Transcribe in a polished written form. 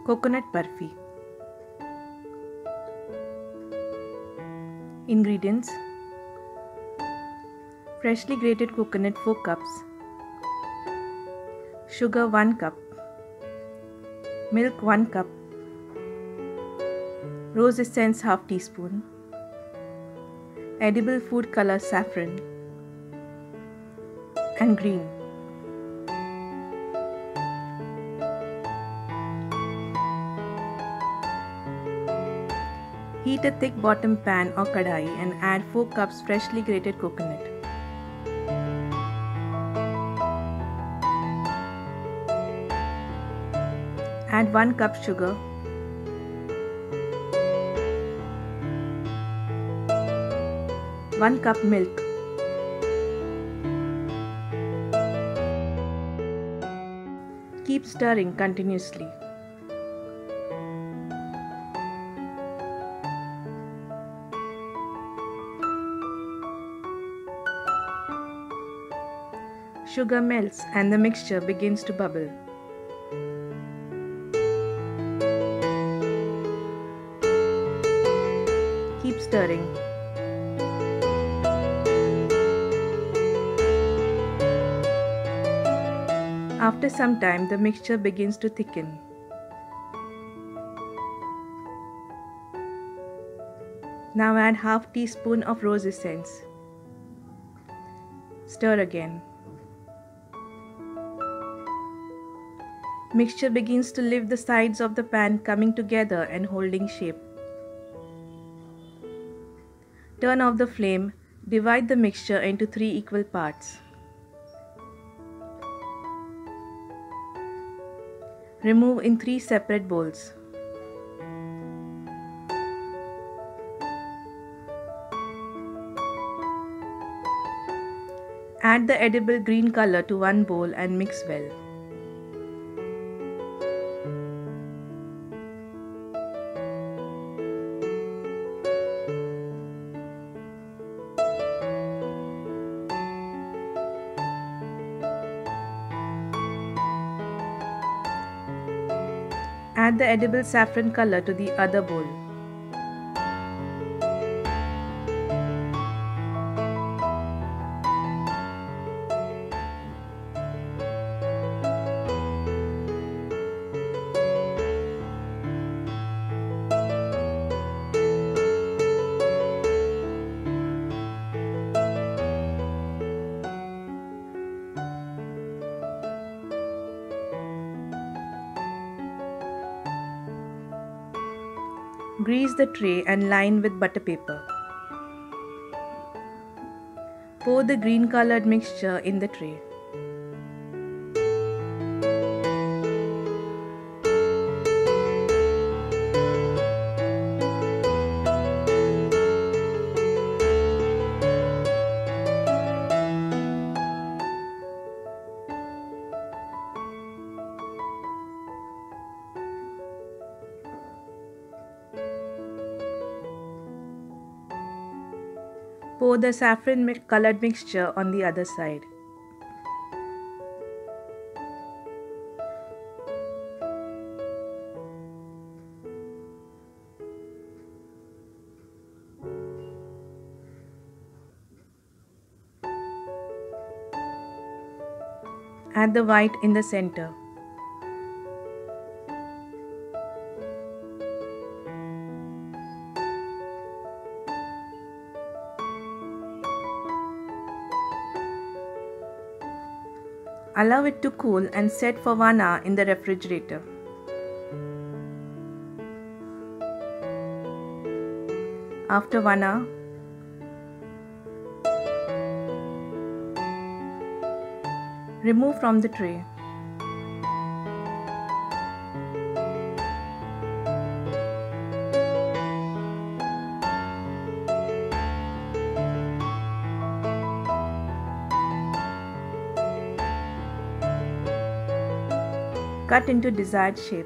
Coconut Burfi. Ingredients: freshly grated coconut 4 cups, sugar 1 cup, milk 1 cup, rose essence half teaspoon, edible food color saffron, and green. Heat a thick bottom pan or kadhai and add 4 cups freshly grated coconut. Add 1 cup sugar, one cup milk, keep stirring continuously. Sugar melts and the mixture begins to bubble. Keep stirring. After some time, the mixture begins to thicken. Now add half teaspoon of rose essence. Stir again. Mixture begins to lift the sides of the pan, coming together and holding shape. Turn off the flame. Divide the mixture into 3 equal parts. Remove in 3 separate bowls. Add the edible green color to one bowl and mix well. Add the edible saffron color to the other bowl. Grease the tray and line with butter paper. Pour the green colored mixture in the tray. Pour the saffron colored mixture on the other side. Add the white in the center. Allow it to cool and set for 1 hour in the refrigerator. After 1 hour, remove from the tray. Cut into desired shape.